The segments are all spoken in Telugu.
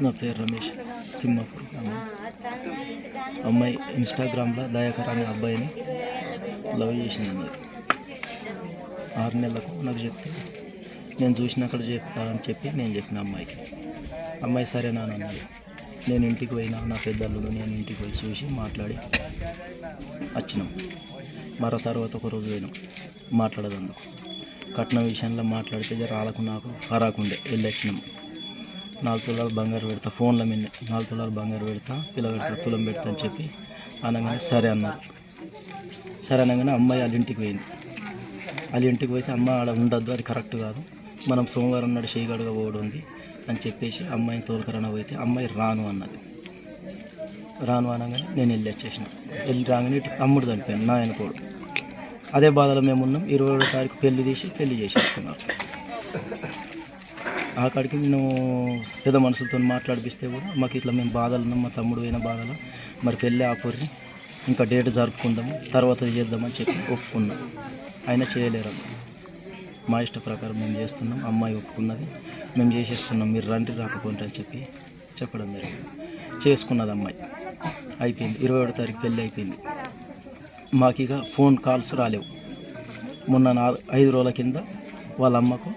నా పేరు రమేష్, తిమ్మాపూర్. అమ్మాయి ఇన్స్టాగ్రామ్లో దయాకర్ అనే అబ్బాయిని లవ్ చేసింది. 6 నెలలకు నాకు చెప్తే నేను చూసినక్కడ చెప్తా అని చెప్పి నేను చెప్పిన అమ్మాయి సరేనా అని అన్నది. నేను ఇంటికి పోయినా, నా పెద్దల్లుడు, నేను ఇంటికి పోయి చూసి మాట్లాడి వచ్చినాం. మరో తర్వాత ఒక రోజు పోయినాం మాట్లాడదందుకు. కట్నం విషయంలో మాట్లాడితే రాళ్ళకు నాకు హరాకుండే వెళ్ళి వచ్చినాం. 4 తులాలు బంగారు పెడతా, ఫోన్ల మీద 4 తులాలు బంగారు పెడతా, పెడతా, తులం పెడతా అని చెప్పి అనగానే సరే అన్నారు. సరే అనగానే అమ్మాయి వాళ్ళ ఇంటికి పోయింది. వాళ్ళ ఇంటికి పోతే అమ్మ ఆడ ఉండద్దు, అది కరెక్ట్ కాదు, మనం సోమవారం నాడు చేయగడుగా పోవడం ఉంది అని చెప్పేసి అమ్మాయిని తోలుకరణ పోతే అమ్మాయి రాను అన్నది. రాను అనగానే నేను వెళ్ళి వచ్చేసిన. వెళ్ళి రాగానే ఇటు తమ్ముడు చనిపోయాను, నా అనుకోడు. అదే బాధలో మేము ఉన్నాం. 27వ తారీఖు పెళ్లి చేసేసుకున్నారు. ఆకాడికి నేను పెద్ద మనుషులతో మాట్లాడిపిస్తే కూడా మాకు ఇట్లా మేము బాధలు ఉన్నాం, మా తమ్ముడు అయిన బాధలు, మరి పెళ్ళి ఆపర్రి, ఇంకా డేట్ జరుపుకుందాము, తర్వాత చేద్దామని చెప్పి ఒప్పుకున్నాం. అయినా చేయలేరు. మా ఇష్ట ప్రకారం మేము చేస్తున్నాం, అమ్మాయి ఒప్పుకున్నది, మేము చేసేస్తున్నాం, మీరు రండి రాకపోండి అని చెప్పి చెప్పడం జరిగింది. చేసుకున్నది అమ్మాయి. అయిపోయింది. 27వ తారీఖు పెళ్ళి అయిపోయింది. మాకు ఇక ఫోన్ కాల్స్ రాలేవు. మొన్న 5 రోజుల కింద వాళ్ళ అమ్మకు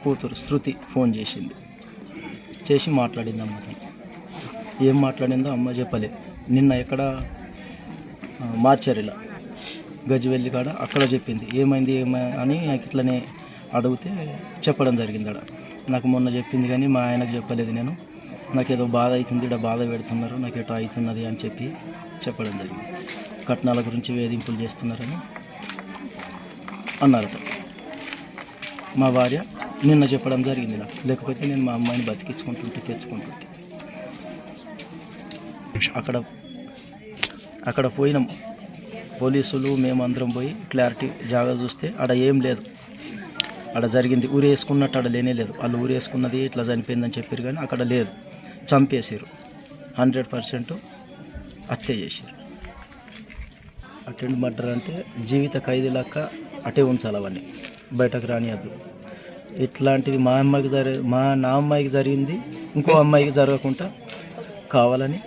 కూతురు శృతి ఫోన్ చేసి మాట్లాడింది అమ్మతో. ఏం మాట్లాడిందో అమ్మ చెప్పలేదు. నిన్న ఎక్కడ మార్చరిలా గజ్వెల్లి కాడ అక్కడ చెప్పింది. ఏమైంది అని ఇట్లనే అడిగితే చెప్పడం జరిగింది. నాకు మొన్న చెప్పింది కానీ మా ఆయనకు చెప్పలేదు. నాకు ఏదో బాధ అవుతుంది, ఇక్కడ బాధ పెడుతున్నారు, నాకు ఎటో అవుతున్నది అని చెప్పి చెప్పడం జరిగింది. కట్నాల గురించి వేధింపులు చేస్తున్నారని అన్నారట. మా భార్య నిన్న చెప్పడం జరిగింది నాకు. లేకపోతే నేను మా అమ్మాయిని తెచ్చుకుంటుంటే అక్కడ పోయినాం. పోలీసులు మేమందరం పోయి క్లారిటీ జాగా చూస్తే ఆడ ఏం లేదు. ఆడ జరిగింది ఊరేసుకున్నట్టు ఆడ లేనే లేదు. వాళ్ళు ఊరేసుకున్నది ఇట్లా చనిపోయిందని చెప్పారు కానీ అక్కడ లేదు. చంపేసారు. 100% హత్య చేశారు. అటెండ్ మర్డర్ అంటే జీవిత ఖైదీ లెక్క అటే ఉంచాలి, అవన్నీ బయటకు రానియద్దు. ఇట్లాంటిది నా అమ్మాయికి జరిగింది, ఇంకో అమ్మాయికి జరగకుండా కావాలని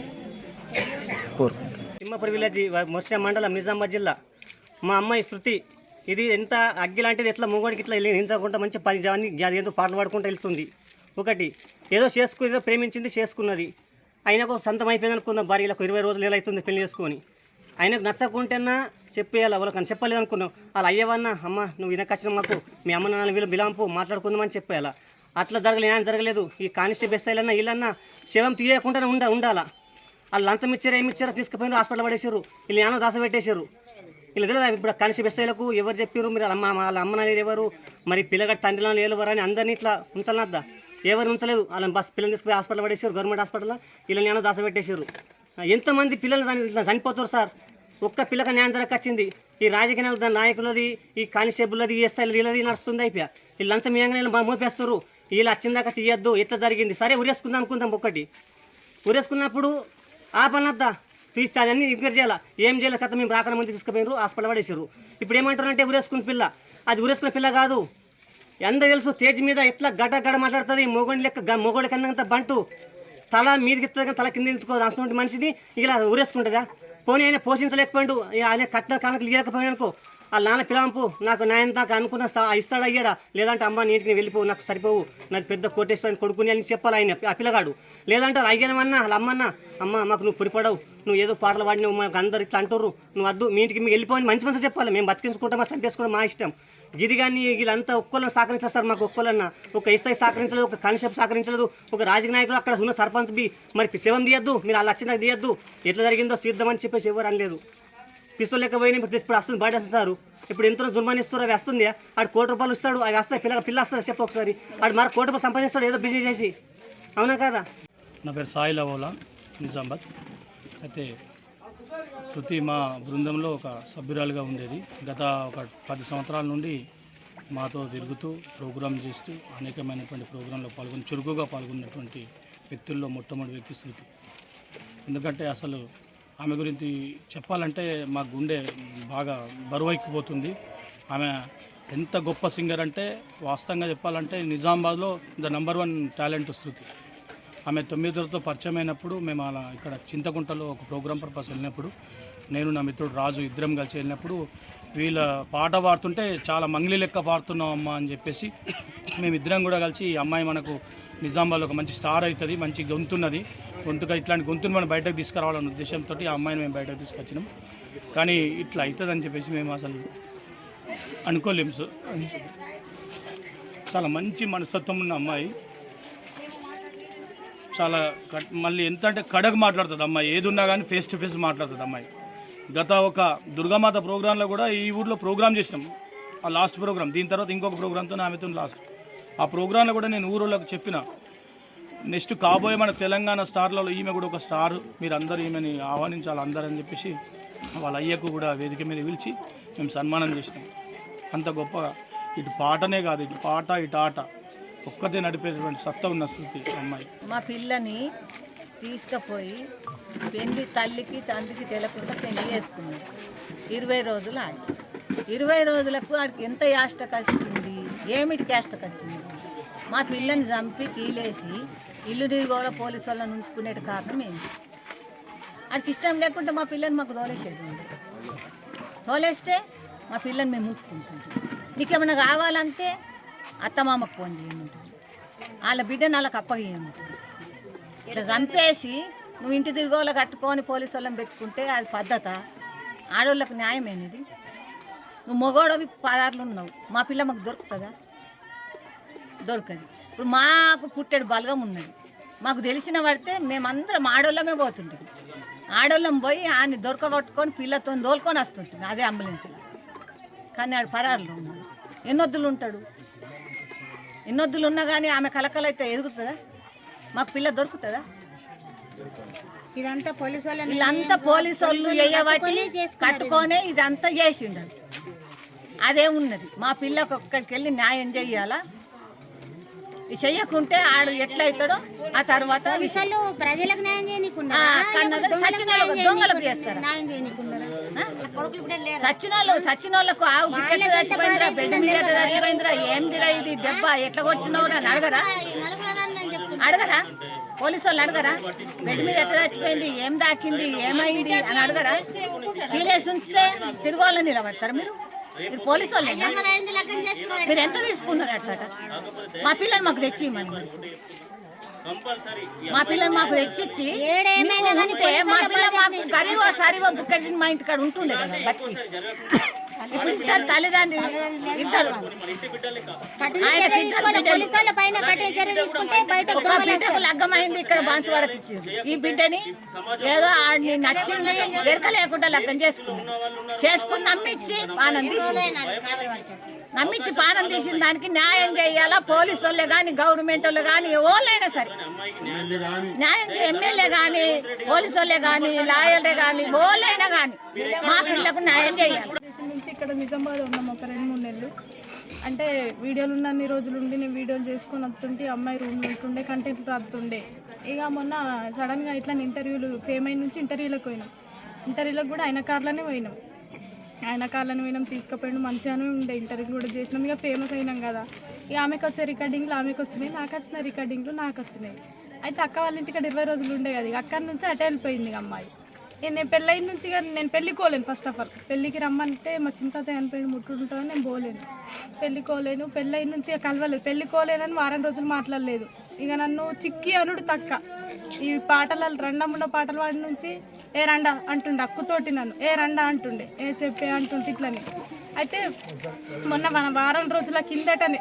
కోరుకుంటాను. తిమ్మాపూర్ విలేజ్, మొర్షా మండలం, నిజామాబాద్ జిల్లా. మా అమ్మాయి శృతి ఇది ఎంత అగ్గి లాంటిది, ఎట్లా మొగోడికి ఇట్లా హింసకుండా మంచి 10 జవాన్ని ఏదో పాటలు పాడుకుంటూ వెళ్తుంది. ఒకటి ఏదో ఏదో ప్రేమించింది, చేసుకున్నది. ఆయనకు సొంతం అయిపోయింది అనుకుందాం. భార్యలకు 20 రోజులు ఎలా అవుతుంది పెళ్లి చేసుకొని. ఆయనకు నచ్చకుంటేనా చెప్పేయాలి, వాళ్ళకని చెప్పలేదు అనుకున్నాం. వాళ్ళు అయ్యేవన్నా అమ్మ నువ్వు వినకొచ్చిన మాకు మీ అమ్మ నాన్న వీళ్ళు బిలాంపు మాట్లాడుకుందామని చెప్పేయాలా. అట్లా జరగలేదు. ఈ కానిస్టేబుల్ బెస్సైలన్నా వీళ్ళన్నా శవం తీయకుండానే ఉండాలా. వాళ్ళు లంచం ఇచ్చారు, ఏమి ఇచ్చారో తీసుకుపోయిన హాస్పిటల్ పడేసారు. వీళ్ళు ఏమో దాస పెట్టేశారు. వీళ్ళు తెలియదు. ఇప్పుడు కానిస్టేబుల్ బెస్సైలకు ఎవరు చెప్పారు, మీరు వాళ్ళ అమ్మ నాన్న ఎవరు, మరి పిల్లగాడి తండ్రిలో లేవరు అని అందరినీ ఇట్లా ఉంచాలన్నద్దా. ఎవరు ఉంచలేదు. వాళ్ళని పిల్లల్ని తీసుకుపోయి హాస్పిటల్ పడేసారు, గవర్నమెంట్ హాస్పిటల్లో. వీళ్ళని ఏమో దాస పెట్టేశారు. ఎంతమంది పిల్లలు చనిపోతారు సార్. ఒక్క పిల్లక న్యాయం జరగచ్చింది. ఈ రాజకీయ నాయకులది, ఈ కానిస్టేబుల్ది, ఈ ఎస్ఐలు వీళ్ళది నడుస్తుంది. అయిపోయా వీళ్ళు లంచం ఏంగానే మోపేస్తారు. వీళ్ళు వచ్చిందాక తీయద్దు, ఎట్లా జరిగింది సరే ఉరేసుకుందాం అనుకుందాం. ఒకటి ఉరేసుకున్నప్పుడు ఆ పనద్దా తీస్తే అన్నీ ఎంక్వైరీ చేయాలా. ఏం చేయాలి కథ మేము రాకన మంది తీసుకుపోయారు, హాస్పిటల్ పడేసారు. ఇప్పుడు ఏమంటారు అంటే ఉరేసుకున్న పిల్ల, అది ఉరేసుకున్న పిల్ల కాదు. ఎంత తెలుసు తేజ్ మీద ఎట్లా గడ మాట్లాడుతుంది. మొగోడి కన్నంత బంటు తల మీదకి ఇస్తుంది కానీ తల కింద తీసుకోదు. అసలు మనిషిని ఇలా ఊరేసుకుంటుందా. పోనీ ఆయన పోషించలేకపోయాడు, ఆయన కట్న కానుకలు ఇవ్వకపోయాడు అనుకో. వాళ్ళ నాన్న పిలంపు నాకు నాయన దాకా అనుకున్న ఇస్తాడా అయ్యాడా, లేదంటే అమ్మ నీటికి వెళ్ళిపోవు, నాకు సరిపోవు, నాకు పెద్ద కోటేశ్వరాన్ని కొడుకుని అని చెప్పాలి ఆయన ఆ పిల్లగాడు. లేదంటే అయ్యానమన్నా వాళ్ళ అమ్మన్నా అమ్మ మాకు నువ్వు పొడిపడవు, నువ్వు ఏదో పాటలు పాడినావు, మాకు అందరు ఇట్లా అంటారు, నువ్వు వద్దు మీ ఇంటికి మీకు వెళ్ళిపోయి మంచి చెప్పాలి. మేము బతికించుకుంటాం, చంపేసుకోవడం మా ఇష్టం. ఇది కానీ వీళ్ళంతా ఒక్కళ్ళని సహకరించారు. మాకు ఒక్కళ్ళన్నా ఒక ఎస్ఐ సహకరించలేదు, ఒక కానిస్టేబుల్ సహకరించలేదు, ఒక రాజకీయ నాయకులు అక్కడ ఉన్న సర్పంచ్ మరి శవం తీయద్దు, మీరు వాళ్ళు వచ్చినాక తీయద్దు, ఎట్లా జరిగిందో తీద్దామని చెప్పేసి ఎవరు అనలేదు. పిస్తోల్ లెక్క పోయినా ఇప్పుడు వస్తుంది, బయట వస్తారు. ఇప్పుడు ఎంతో జుర్మాని ఇస్తారు, అవి వస్తుంది. ఆడు ₹1 ఇస్తాడు, అవి వస్తాయి. పిల్ల వస్తుంది చెప్పు ఒకసారి. ఆడు మరి ₹1 సంపాదిస్తాడు ఏదో బిజినెస్ చేసి. అవునా కదా. నా పేరు సాయి లవోలా, నిజామాబాద్. అయితే శృతి మా బృందంలో ఒక సభ్యురాలుగా ఉండేది. గత ఒక 10 సంవత్సరాల నుండి మాతో తిరుగుతూ ప్రోగ్రాం చేస్తూ అనేకమైనటువంటి ప్రోగ్రాంలో చురుకుగా పాల్గొన్నటువంటి వ్యక్తుల్లో మొట్టమొదటి వ్యక్తి శృతి. ఎందుకంటే అసలు ఆమె గురించి చెప్పాలంటే మా గుండె బాగా బరువెక్కిపోతుంది. ఆమె ఎంత గొప్ప సింగర్ అంటే వాస్తవంగా చెప్పాలంటే నిజామాబాద్లో ద నంబర్ 1 టాలెంట్ శృతి. ఆమె 9తో పరిచయం అయినప్పుడు మేము అలా ఇక్కడ చింతకుంటలో ఒక ప్రోగ్రామ్ పర్పస్ వెళ్ళినప్పుడు నేను నా మిత్రుడు రాజు ఇద్దరం కలిసి వెళ్ళినప్పుడు వీళ్ళ పాట పాడుతుంటే చాలా మంగ్లీ లెక్క పాడుతున్నాం అమ్మ అని చెప్పేసి మేమిద్దరం కూడా కలిసి ఈ అమ్మాయి మనకు నిజామాబాద్లో ఒక మంచి స్టార్ అవుతుంది, మంచి గొంతున్నది, గొంతుగా ఇట్లాంటి గొంతును మనం బయటకు తీసుకురావాలన్న ఉద్దేశంతో ఆ అమ్మాయిని మేము బయటకు తీసుకొచ్చినాం. కానీ ఇట్లా అవుతుందని చెప్పేసి మేము అసలు అనుకోలేము సార్. చాలా మంచి మనస్తత్వం ఉన్న అమ్మాయి, చాలా మళ్ళీ ఎంత అంటే కడగ మాట్లాడుతుంది అమ్మాయి, ఏది ఉన్నా కానీ ఫేస్ టు ఫేస్ మాట్లాడుతుంది అమ్మాయి. గత ఒక దుర్గామాత ప్రోగ్రాంలో కూడా ఈ ఊర్లో ప్రోగ్రామ్ చేసినాం, ఆ లాస్ట్ ప్రోగ్రామ్. దీని తర్వాత ఇంకొక ప్రోగ్రామ్తో ఆమెతో లాస్ట్. ఆ ప్రోగ్రాంలో కూడా నేను ఊరోళ్ళకి చెప్పిన, నెక్స్ట్ కాబోయే మన తెలంగాణ స్టార్లలో ఈమె కూడా ఒక స్టార్, మీరు అందరూ ఈమెని ఆహ్వానించాలి అందరని చెప్పేసి వాళ్ళ అయ్యకు కూడా వేదిక మీద పిలిచి మేము సన్మానం చేసినాం. అంత గొప్ప ఇటు పాటనే కాదు, ఇటు పాట ఇటు ఆట ఒక్కతే నడిపేటువంటి సత్తా ఉన్న శృతి అమ్మాయి. మా పిల్లని తీసుకుపోయి పెళ్లి తల్లికి తండ్రికి తెలకుండా పెళ్లి చేసుకున్నాడు. 20 రోజులు ఆడి 20 రోజులకు ఆడికి ఎంత యాష్ట వచ్చింది, ఏమిటికి యాష్ట వచ్చింది. మా పిల్లని చంపి కీలేసి ఇల్లు తిరిగోడ పోలీసు వాళ్ళని ఉంచుకునే కారణం ఏంటి? ఆడికి ఇష్టం లేకుంటే మా పిల్లని మాకు తోలేసేది. తోలేస్తే మా పిల్లని మేము ఉంచుకుంటుంటాం. నీకేమైనా కావాలంటే అత్తమామకు ఫోన్ చేయమంటుంది, వాళ్ళ బిడ్డను వాళ్ళకి అప్పగేయమంటుంది. ఇట్లా చంపేసి నువ్వు ఇంటి తిరిగోళ్ళ కట్టుకొని పోలీసు వాళ్ళని పెట్టుకుంటే అది పద్ధత? ఆడవాళ్ళకు న్యాయమేనిది? నువ్వు మొగోడవి పదార్లు ఉన్నావు, మా పిల్ల మాకు దొరుకుతుందా? దొరకదు. ఇప్పుడు మాకు పుట్టెడు బలగం ఉన్నది, మాకు తెలిసిన పడితే మేమందరం ఆడోళ్ళమే పోతుంటాం. ఆడోళ్ళం పోయి ఆయన్ని దొరకబట్టుకొని పిల్లతో దోలుకొని వస్తుంటుంది అదే అంబులెన్స్లో. కానీ ఆడు పరారులో ఉన్నాడు. ఎన్నొద్దులు ఉంటాడు, ఎన్నొద్దులు ఉన్నా కానీ ఆమె కలకలైతే ఎదుగుతుందా? మాకు పిల్ల దొరుకుతుందా? ఇదంతా పోలీసు వాళ్ళు, వీళ్ళంతా పోలీసు వాళ్ళు వేయబట్టి కట్టుకొని ఇదంతా చేసిండు. అదే ఉన్నది. మా పిల్లకు ఒక్కడికి వెళ్ళి న్యాయం చెయ్యాలా? ఇది చెయ్యకుంటే ఆడు ఎట్లయితాడో ఆ తర్వాత విషయాలు ప్రజలకు న్యాయం చేయనీకుండా దొంగలకు చేస్తారు. సచ్చినోళ్ళకు ఆవు గిట్ట చచ్చిపోయిందిరా, బెడ్ మీద చచ్చిపోయిందిరా, ఏందిరా ఇది దెబ్బ ఎట్లా కొట్టినవు అని అడగరా? అడగరా? పోలీసు వాళ్ళు అడగరా? బెడ్ మీద ఎట్లా చచ్చిపోయింది, ఏం దాకింది, ఏమైంది అని అడగరా? వీలేసి ఉంచితే తిరుగులో నిలబడతారు మీరు? మీరు పోలీసు వాళ్ళు మీరు ఎంత తీసుకున్నారు అట్లా? మా పిల్లలు మాకు తెచ్చి మా పిల్లలు మాకు తెచ్చిచ్చి ఉంటే మా పిల్ల మాకు గరీవో సరివో బుక్కడి మా ఇంటికాడ ఉంటుండే కదా బతికి. ఇప్పుడు ఇద్దరు తల్లిదండ్రులు, ఇద్దరు ఒక బిడ్డకు లగ్గమైంది, ఇక్కడ బాన్సువాడకి ఇచ్చారు. ఈ బిడ్డని ఏదో ఆడిని నచ్చింది వెరక లేకుండా లగ్గం చేసుకుని నమ్మించి పానం నమ్మించి పానం తీసిన దానికి న్యాయం చేయాలా? పోలీసు వాళ్ళే కానీ గవర్నమెంట్ వాళ్ళు కానీ ఎవరైనా సరే న్యాయం, ఎమ్మెల్యే కానీ పోలీసు వాళ్ళే కానీ లాయర్లే కానీ ఎవరైనా కానీ మా పిల్లకు న్యాయం చేయాలి. నుంచి ఇక్కడ నిజామాబాద్ ఉన్నాం ఒక 2-3 నెలలు. అంటే వీడియోలు ఉన్న అన్ని రోజులు ఉండి నేను వీడియోలు చేసుకొని వస్తుంటే అమ్మాయి రూమ్ ఉంటుండే, కంటెంట్ రాస్తుండే. ఇక మొన్న సడన్గా ఇట్లా ఇంటర్వ్యూలు ఫేమ్ అయిన నుంచి ఇంటర్వ్యూలకు పోయినాం. ఇంటర్వ్యూలకు కూడా ఆయన కార్లోనే పోయినాం. తీసుకుపోయినాం, మంచిగానే ఉండే. ఇంటర్వ్యూ కూడా చేసినాం. ఇక ఫేమస్ అయినాం కదా. ఇక ఆమెకు వచ్చే రికార్డింగ్లు ఆమెకు వచ్చినాయి, నాకు వచ్చిన రికార్డింగ్లు నాకు వచ్చినాయి. అయితే అక్క వాళ్ళ ఇంటికి 20 రోజులు ఉండే కదా. ఇక అక్కడి నుంచి అటే వెళ్ళిపోయింది అమ్మాయి. నేను పెళ్ళైన నుంచి నేను పెళ్ళికోలేను. ఫస్ట్ ఆఫ్ ఆల్ పెళ్ళికి రమ్మంటే మా చింత చనిపోయింది ముట్టుంటుందని నేను పోలేను, పెళ్ళికోలేను. పెళ్ళైన నుంచి ఇక కలవలేదు, పెళ్ళికోలేనని వారం రోజులు మాట్లాడలేదు. ఇక నన్ను చిక్కి అనుడు తక్క. ఈ పాటలు రండముండ పాటలు వాడి నుంచి ఏ రండా అంటుండే, అక్కుతోటి నన్ను ఏ రండా అంటుండే, ఏ చెప్పే అంటుంటే ఇట్లని. అయితే మొన్న మన వారం రోజుల కిందటనే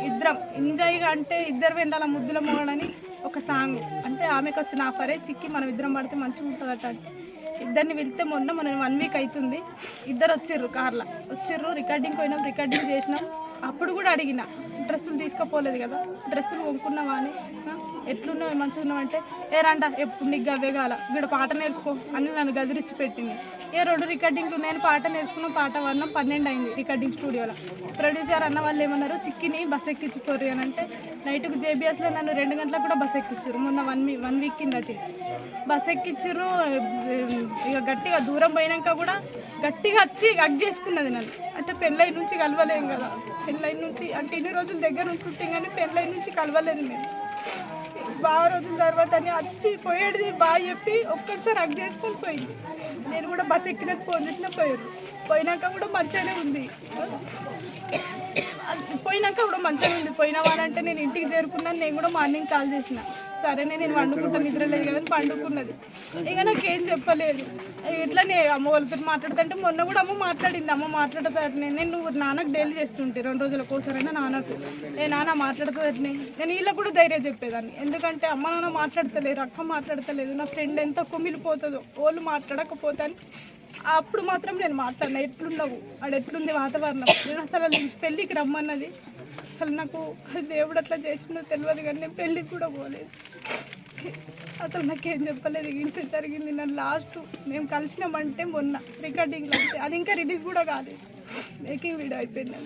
ఇద్దరం ఎంజాయ్గా, అంటే ఇద్దరు వెండాల ముద్దుల మోగడని ఒక సాంగ్, అంటే ఆమెకు వచ్చిన ఆఫరే చిక్కి మనం ఇద్దరం పడితే మంచిగా ఉంటుందట అంటే ఇద్దరిని వెళ్తే మొన్న 1 వీక్ అవుతుంది. ఇద్దరు వచ్చిర్రు, కార్లో వచ్చిర్రు. రికార్డింగ్ పోయినాం, రికార్డింగ్ చేసినాం. అప్పుడు కూడా అడిగిన, డ్రెస్సులు తీసుకుపోలేదు కదా, డ్రెస్సులు కొనుక్కున్నావా అని. ఎట్లున్నావు, మంచిగా ఉన్నావంటే ఏ రండా ఎప్పుడు నీకు అవే కాల, ఇక్కడ పాట నేర్చుకో అని నన్ను గదిరించి పెట్టింది. 2 రికార్డింగ్లు నేను పాట నేర్చుకున్నాం. పాట వన్నాం, 12 అయింది రికార్డింగ్ స్టూడియోలో. ప్రొడ్యూసర్ అన్న వాళ్ళు ఏమన్నారు, చిక్కిని బస్ ఎక్కించుకోరు అని అంటే నైట్కు జేబీఎస్లో నన్ను 2 గంటలకు కూడా బస్ ఎక్కించారు. మొన్న 1 వీక్ కిందటి బస్ ఎక్కించారు. ఇక గట్టిగా దూరం పోయినాక కూడా గట్టిగా వచ్చి హగ్ చేసుకున్నది నన్ను. అంటే పెళ్ళై నుంచి కలవలేం కదా, పెళ్ళై నుంచి అంటే ఇన్ని రోజులు దగ్గర ఉంటుంటే కానీ పెళ్ళై నుంచి కలవలేదు నేను. బాగా రోజుల తర్వాత అని వచ్చి పోయేది బాగా చెప్పి ఒక్కసారి హగ్ చేసుకొని పోయింది. నేను కూడా బస్ ఎక్కినట్టు ఫోన్ చేసినా పోయారు. పోయినాక కూడా మంచిగానే ఉంది. పోయిన వాళ్ళంటే నేను ఇంటికి చేరుకున్నాను. నేను కూడా మార్నింగ్ కాల్ చేసిన, సరేనే నేను వండుకుంటా, నిద్ర లేదు కదా అని పండుకున్నది. ఇక నాకేం చెప్పలేదు. ఇట్లానే అమ్మ వాళ్ళతో మాట్లాడుతుంటే మొన్న కూడా అమ్మ మాట్లాడింది. అమ్మ మాట్లాడుతారనే నేను నాన్నకు డైలీ చేస్తుంటే 2 రోజులకోసారైనా నాన్నకు నాన్న మాట్లాడుతుందనే నేను వీళ్ళకి కూడా ధైర్యం చెప్పేదాన్ని. ఎందుకంటే అమ్మ నాన్న మాట్లాడతలేరు, అక్క మాట్లాడతలేదు, నా ఫ్రెండ్ ఎంత కుమిలిపోతుందో వాళ్ళు మాట్లాడకపోతే అప్పుడు మాత్రం నేను మాట్లాడినా. ఎట్లున్నావు ఆడ, ఎట్లుంది వాతావరణం, నేను అసలు పెళ్ళికి రమ్మన్నది. అసలు నాకు దేవుడు అట్లా చేసిందో తెలియదు, కానీ నేను పెళ్ళికి కూడా పోలేదు. అసలు నాకేం చెప్పలేదు. ఇంత జరిగింది. నన్ను లాస్ట్ మేము కలిసినామంటే మొన్న రికార్డింగ్లో అంతే, అది ఇంకా రిలీజ్ కూడా కాలేదు, మేకింగ్ వీడియో అయిపోయింది.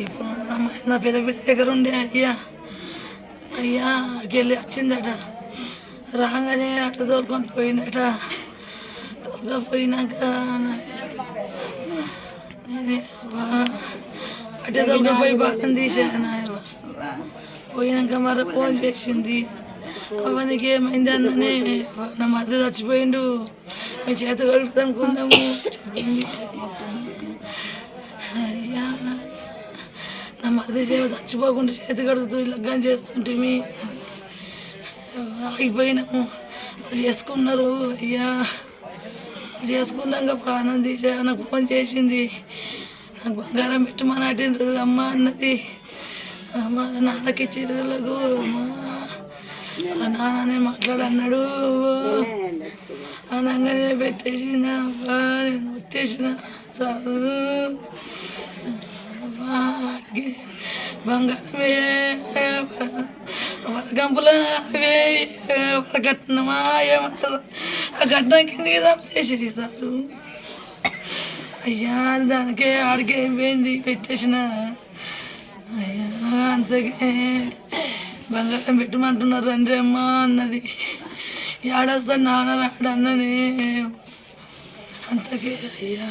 ఇప్పుడు నా పెద్ద బిడ్డ దగ్గర ఉండే అయ్యా వెళ్ళి వచ్చిందట. రాగానే అట్లా తోలుకొని పోయిందట. పోయినాక అట్టే తొలగిపోయి బాగా తీసాను. పోయినాక మరి ఫోన్ చేసింది. అవనికి ఏమైంది అన్ననే, నా మధ్య చచ్చిపోయిండు, మీ చేత కడుపుతా అనుకున్నాము చెప్పింది. అయ్యా నా మధ్య చచ్చిపోకుండా చేతి కడుగుతూ లగ్గం చేస్తుంటే ఆగిపోయినాము. చేసుకున్నారు. అయ్యా చేసుకున్నాక ప్రాణం తీసా. నాకు ఫోన్ చేసింది, నాకు బంగారం పెట్టమని అటిండ్రు అమ్మ అన్నది. అమ్మ నాన్నకి ఇచ్చేటోళ్ళకు నాన్ననే మాట్లాడన్నాడు అనగానే పెట్టేసిన. నేను వచ్చేసిన సార్ బంగారమే వరగంపుల అవే వరకట్నమా ఏమంటారు, ఆ కట్నం కిందకి చంపేసిరి సారు. అయ్యా దానికే ఆడికే పోయింది పెట్టేసిన. అయ్యా అంతకే బంగారం పెట్టమంటున్నారు రండి అమ్మ అన్నది. ఏడొస్తాడు నాన్న రాడు అన్ననే. అంతకే అయ్యా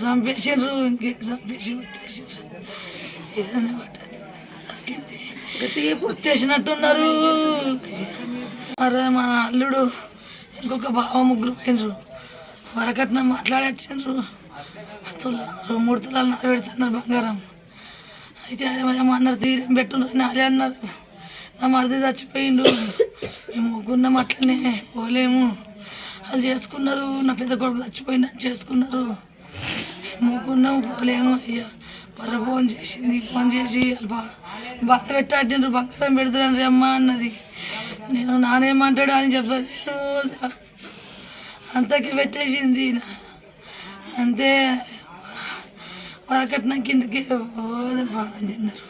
చంపేసిండ్రు. ఇంకేం చంపేసి ఉత్తేసిండ్రు. ఏదైనా పట్టది ఉత్తేసినట్టున్నారు. మరి మన అల్లుడు ఇంకొక బావ ముగ్గురు పోయినరు. వరకట్నం మాట్లాడొచ్చిండ్రు. 3 తులాలు పెడుతున్నారు బంగారం. అయితే అన్నారు తీరేం పెట్టున్నారు నాలే అన్నారు. నా మరిది చచ్చిపోయిండు, మేము ముగ్గురున్నాం, అట్లనే పోలేము. వాళ్ళు చేసుకున్నారు. నా పెద్ద కొడుకు చచ్చిపోయిందని చేసుకున్నారు. ముగ్గురున్నాము పోలేము. అయ్యా మరో ఫోన్ చేసింది. ఫోన్ చేసి బాధ పెట్టాడిండ్రు, బంగారం పెడుతున్నాను అమ్మ అన్నది. నేను నానేమంటాడు అని చెప్పాను. అంతకి పెట్టేసింది. అంతే వరకట్నం కిందకి బాగా తిన్నారు.